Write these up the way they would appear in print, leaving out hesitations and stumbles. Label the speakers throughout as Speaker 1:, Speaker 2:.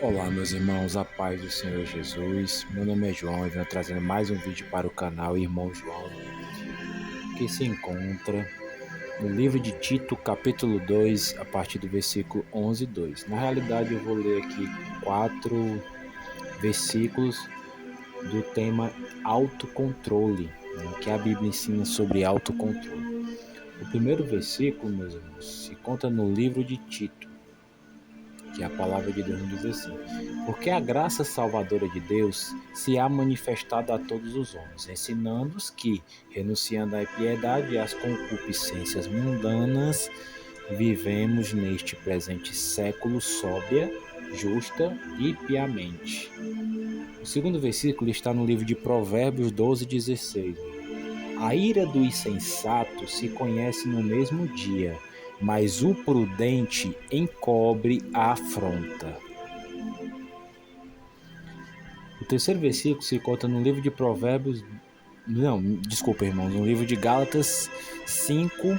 Speaker 1: Olá, meus irmãos, a paz do Senhor Jesus. Meu nome é João e venho trazendo mais um vídeo para o canal Irmão João, que se encontra no livro de Tito, capítulo 2, a partir do versículo 11 e 2. Na realidade, eu vou ler aqui 4 versículos do tema autocontrole, que a Bíblia ensina sobre autocontrole. O primeiro versículo, meus irmãos, se encontra no livro de Tito, que a palavra de Deus diz assim: porque a graça salvadora de Deus se há manifestado a todos os homens, ensinando-os que, renunciando à impiedade e às concupiscências mundanas, vivemos neste presente século sóbria, justa e piamente. O segundo versículo está no livro de Provérbios 12:16. A ira do insensato se conhece no mesmo dia, mas o prudente encobre a afronta. O terceiro versículo se encontra no livro de Provérbios, não, desculpa, irmãos, no livro de Gálatas 5,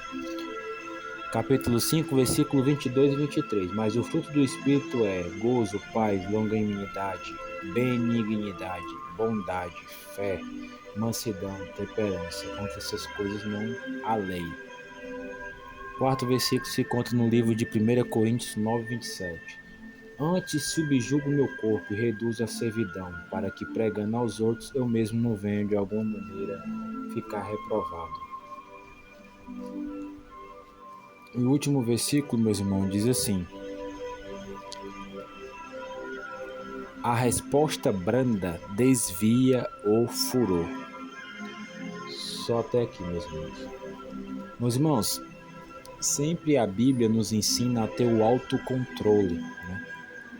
Speaker 1: capítulo 5, versículo 22 e 23. Mas o fruto do Espírito é gozo, paz, longanimidade, benignidade, bondade, fé, mansidão, temperança. Contra essas coisas não há lei. O quarto versículo se encontra no livro de 1 Coríntios 9, 27. Antes subjugo meu corpo e reduzo a servidão, para que pregando aos outros eu mesmo não venha de alguma maneira ficar reprovado. E o último versículo, meus irmãos, diz assim: a resposta branda desvia o furor. Só até aqui, meus irmãos. Meus irmãos, sempre a Bíblia nos ensina a ter o autocontrole, né?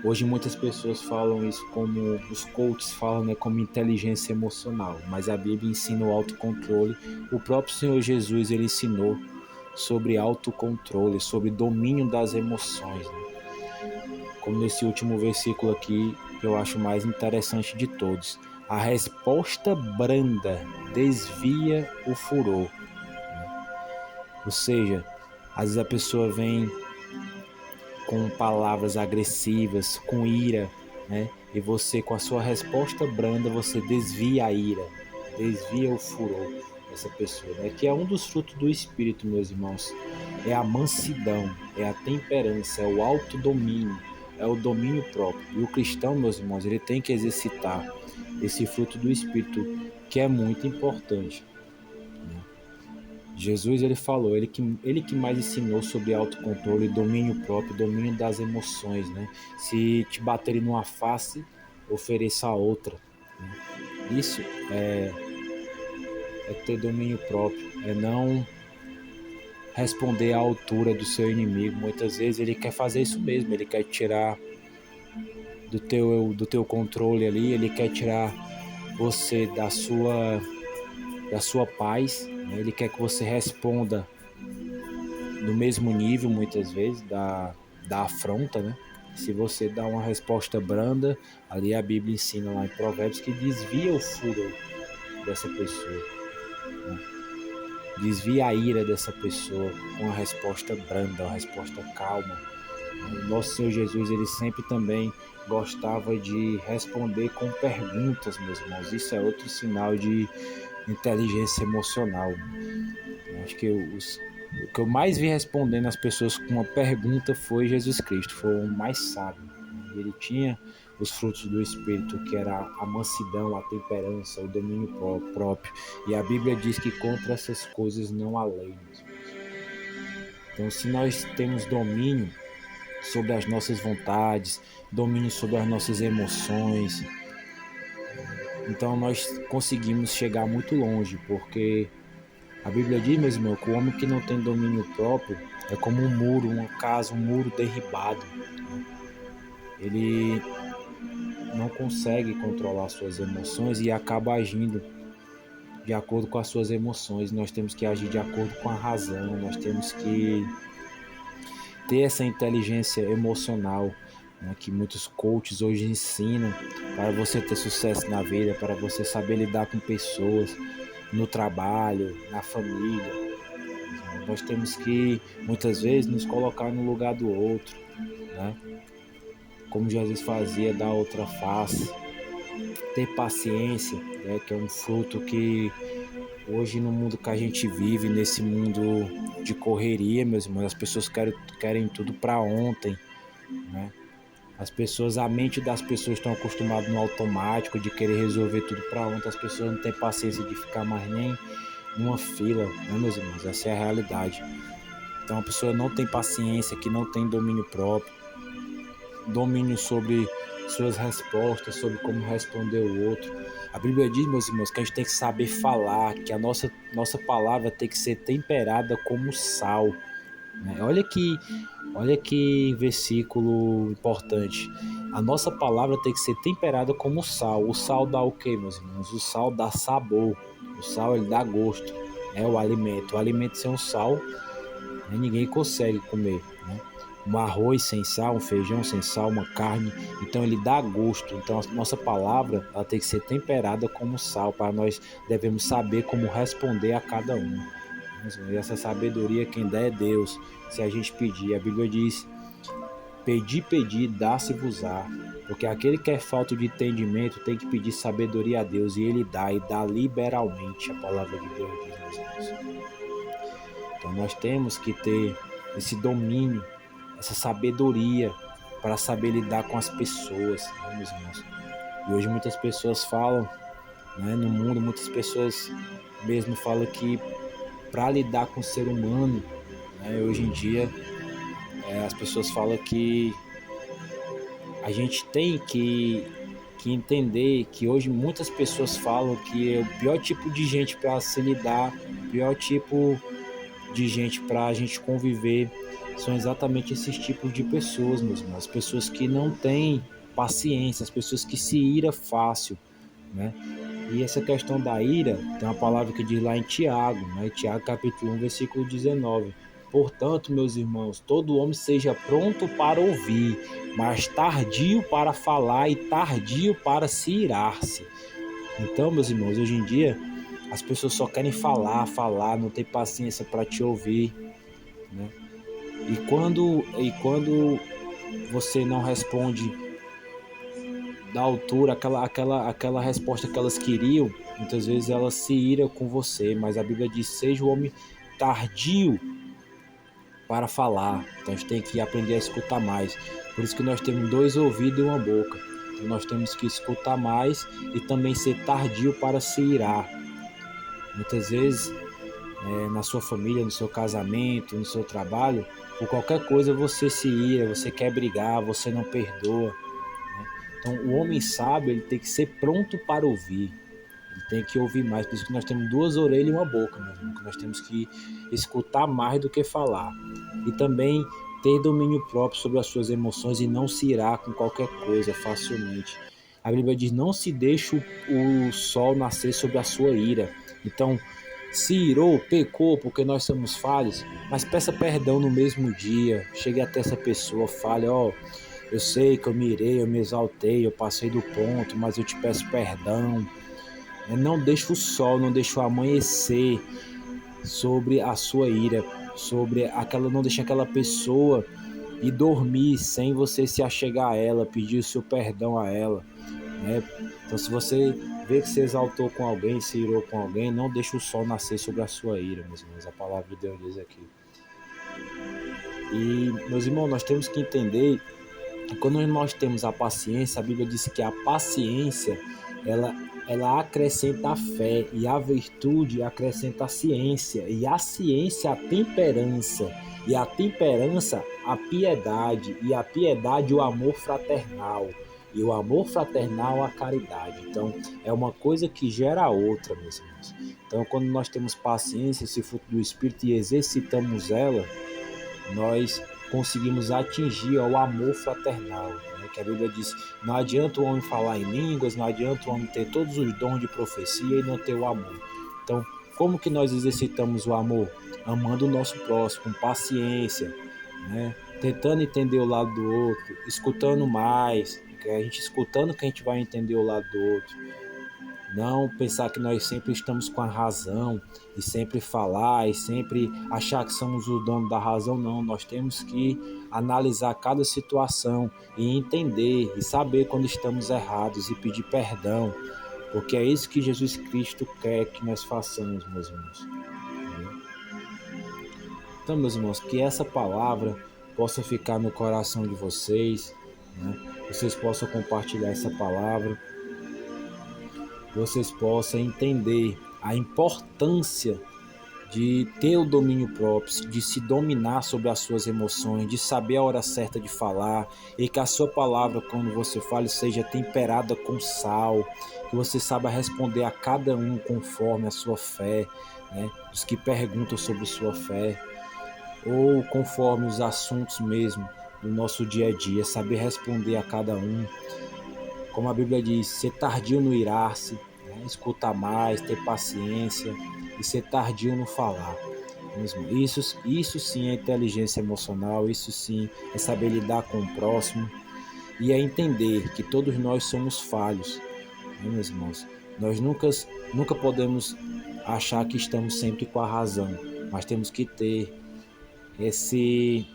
Speaker 1: Hoje muitas pessoas falam isso como, os coaches falam, né, como inteligência emocional, mas a Bíblia ensina o autocontrole. O próprio Senhor Jesus, ele ensinou sobre autocontrole, sobre domínio das emoções, né? Como nesse último versículo aqui, que eu acho mais interessante de todos. A resposta branda desvia o furor, né? Ou seja, às vezes a pessoa vem com palavras agressivas, com ira, né? E você, com a sua resposta branda, você desvia a ira, desvia o furor dessa pessoa, né? Que é um dos frutos do Espírito, meus irmãos. É a mansidão, é a temperança, é o autodomínio, é o domínio próprio. E o cristão, meus irmãos, ele tem que exercitar esse fruto do Espírito, que é muito importante, né? Jesus, ele falou, ele que mais ensinou sobre autocontrole, domínio próprio, domínio das emoções, né? Se te baterem numa face, ofereça a outra, né? Isso é ter domínio próprio, é não responder à altura do seu inimigo. Muitas vezes ele quer fazer isso mesmo, ele quer tirar do teu controle ali, ele quer tirar você da sua paz, né? Ele quer que você responda do mesmo nível, muitas vezes, da afronta, né? Se você dá uma resposta branda, ali a Bíblia ensina lá em Provérbios que desvia o furor dessa pessoa, né? Desvia a ira dessa pessoa com uma resposta branda, uma resposta calma. O nosso Senhor Jesus, ele sempre também gostava de responder com perguntas, meus irmãos. Isso é outro sinal de inteligência emocional. Eu acho que o que eu mais vi respondendo as pessoas com uma pergunta foi Jesus Cristo, foi o mais sábio. Ele tinha os frutos do Espírito, que era a mansidão, a temperança, o domínio próprio. E a Bíblia diz que contra essas coisas não há lei. Então, se nós temos domínio sobre as nossas vontades, domínio sobre as nossas emoções, então nós conseguimos chegar muito longe, porque a Bíblia diz, meus irmãos, que o homem que não tem domínio próprio é como um muro, uma casa, um muro derribado, né? Ele não consegue controlar suas emoções e acaba agindo de acordo com as suas emoções. Nós temos que agir de acordo com a razão, nós temos que ter essa inteligência emocional, né, que muitos coaches hoje ensinam para você ter sucesso na vida, para você saber lidar com pessoas, no trabalho, na família. Nós temos que, muitas vezes, nos colocar no lugar do outro, né? como Jesus fazia, dar outra face, ter paciência, né, que é um fruto que hoje no mundo que a gente vive, nesse mundo de correria, meus irmãos, as pessoas querem tudo para ontem, né? A mente das pessoas estão acostumadas no automático de querer resolver tudo para ontem. As pessoas não têm paciência de ficar mais nem numa fila, né, meus irmãos? Essa é a realidade. Então a pessoa não tem paciência, que não tem domínio próprio, domínio sobre suas respostas, sobre como responder o outro. A Bíblia diz, meus irmãos, que a gente tem que saber falar, que a nossa palavra tem que ser temperada como sal, né? Olha que versículo importante. A nossa palavra tem que ser temperada como sal. O sal dá o quê, meus irmãos? O sal dá sabor. O sal ele dá gosto. É o alimento. O alimento sem o sal, né, ninguém consegue comer, né? Um arroz sem sal, um feijão sem sal, uma carne, então ele dá gosto. Então a nossa palavra ela tem que ser temperada como sal, para nós devemos saber como responder a cada um. E essa sabedoria quem dá é Deus. Se a gente pedir, a Bíblia diz: pedi, dá-se-vos-á. Porque aquele que é falta de entendimento tem que pedir sabedoria a Deus, e Ele dá, e dá liberalmente. A palavra de Deus diz, meus irmãos. Então nós temos que ter esse domínio, essa sabedoria para saber lidar com as pessoas, né, meus irmãos? E hoje muitas pessoas falam, né, no mundo, muitas pessoas mesmo falam que para lidar com o ser humano, né, hoje em dia, as pessoas falam que a gente tem que entender que hoje muitas pessoas falam que é o pior tipo de gente para se lidar, o pior tipo de gente para a gente conviver são exatamente esses tipos de pessoas, meus irmãos. As pessoas que não têm paciência, as pessoas que se ira fácil, né? E essa questão da ira, tem uma palavra que diz lá em Tiago, né? Tiago capítulo 1, versículo 19. Portanto, meus irmãos, todo homem seja pronto para ouvir, mas tardio para falar e tardio para se irar-se. Então, meus irmãos, hoje em dia as pessoas só querem falar, não tem paciência para te ouvir, né? E quando você não responde da altura, aquela resposta que elas queriam, muitas vezes elas se iram com você, mas a Bíblia diz: seja o homem tardio para falar. Então a gente tem que aprender a escutar mais. Por isso que nós temos 2 ouvidos e uma boca. Então nós temos que escutar mais e também ser tardio para se irar. Muitas vezes, na sua família, no seu casamento, no seu trabalho, por qualquer coisa você se ira, você quer brigar, você não perdoa, né? Então o homem sábio ele tem que ser pronto para ouvir, ele tem que ouvir mais. Por isso que nós temos 2 orelhas e uma boca, meu irmão, que nós temos que escutar mais do que falar. E também ter domínio próprio sobre as suas emoções e não se irar com qualquer coisa facilmente. A Bíblia diz: não se deixe o sol nascer sobre a sua ira. Então, se irou, pecou porque nós somos falhos, mas peça perdão no mesmo dia. Chegue até essa pessoa, fale: ó, eu sei que eu me irei, eu me exaltei, eu passei do ponto, mas eu te peço perdão. Não deixe o sol, não deixe o amanhecer sobre a sua ira, não deixe aquela pessoa ir dormir sem você se achegar a ela, pedir o seu perdão a ela, né? Então, se você vê que se exaltou com alguém, se irou com alguém, não deixe o sol nascer sobre a sua ira, meus irmãos. A palavra de Deus diz aqui. E, meus irmãos, nós temos que entender que quando nós temos a paciência, a Bíblia diz que a paciência, ela acrescenta a fé, e a virtude acrescenta a ciência, e a ciência a temperança, e a temperança a piedade, e a piedade o amor fraternal, e o amor fraternal a caridade. Então, é uma coisa que gera a outra, meus irmãos. Então, quando nós temos paciência, esse fruto do Espírito, e exercitamos ela, nós conseguimos atingir o amor fraternal, né? Que a Bíblia diz: não adianta o homem falar em línguas, não adianta o homem ter todos os dons de profecia e não ter o amor. Então, como que nós exercitamos o amor? Amando o nosso próximo, com paciência, né? Tentando entender o lado do outro, escutando mais, que a gente escutando que a gente vai entender o lado do outro, Não pensar que nós sempre estamos com a razão e sempre falar e sempre achar que somos o dono da razão. Não, nós temos que analisar cada situação e entender e saber quando estamos errados e pedir perdão, porque é isso que Jesus Cristo quer que nós façamos, meus irmãos. Então, meus irmãos, que essa palavra possa ficar no coração de vocês, né? Vocês possam compartilhar essa palavra, vocês possam entender a importância de ter o domínio próprio, de se dominar sobre as suas emoções, de saber a hora certa de falar, e que a sua palavra, quando você fale, seja temperada com sal, que você saiba responder a cada um conforme a sua fé, né? Os que perguntam sobre sua fé, ou conforme os assuntos mesmo do nosso dia a dia, saber responder a cada um. Como a Bíblia diz, ser tardio no irar-se, né? Escutar mais, ter paciência e ser tardio no falar. Isso sim é inteligência emocional, isso sim é saber lidar com o próximo e é entender que todos nós somos falhos, né, meus irmãos? Nós nunca podemos achar que estamos sempre com a razão, mas temos que ter esse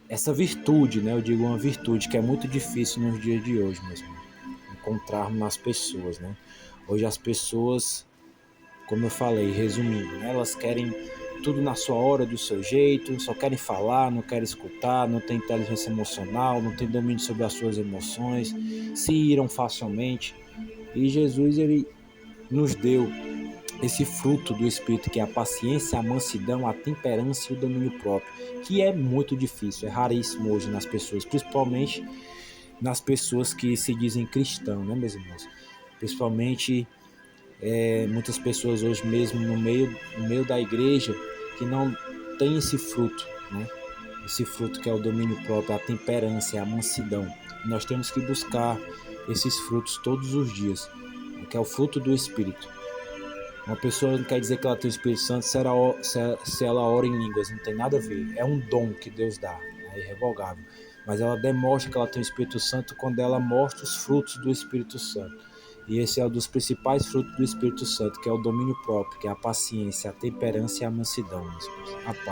Speaker 1: essa virtude, né? Eu digo uma virtude que é muito difícil nos dias de hoje, mesmo, encontrarmos nas pessoas, né? Hoje as pessoas, como eu falei, resumindo, né? Elas querem tudo na sua hora, do seu jeito, só querem falar, não querem escutar, não tem inteligência emocional, não tem domínio sobre as suas emoções, se iram facilmente. E Jesus, ele nos deu esse fruto do Espírito, que é a paciência, a mansidão, a temperança e o domínio próprio, que é muito difícil, é raríssimo hoje nas pessoas, principalmente nas pessoas que se dizem cristãos, né, meus irmãos? Principalmente muitas pessoas hoje mesmo no meio da igreja que não tem esse fruto, né? Esse fruto que é o domínio próprio, a temperança, a mansidão. E nós temos que buscar esses frutos todos os dias, que é o fruto do Espírito. Uma pessoa não quer dizer que ela tem o Espírito Santo se ela ora em línguas, não tem nada a ver. É um dom que Deus dá, é irrevogável. Mas ela demonstra que ela tem o Espírito Santo quando ela mostra os frutos do Espírito Santo. E esse é um dos principais frutos do Espírito Santo, que é o domínio próprio, que é a paciência, a temperança e a mansidão. A paz.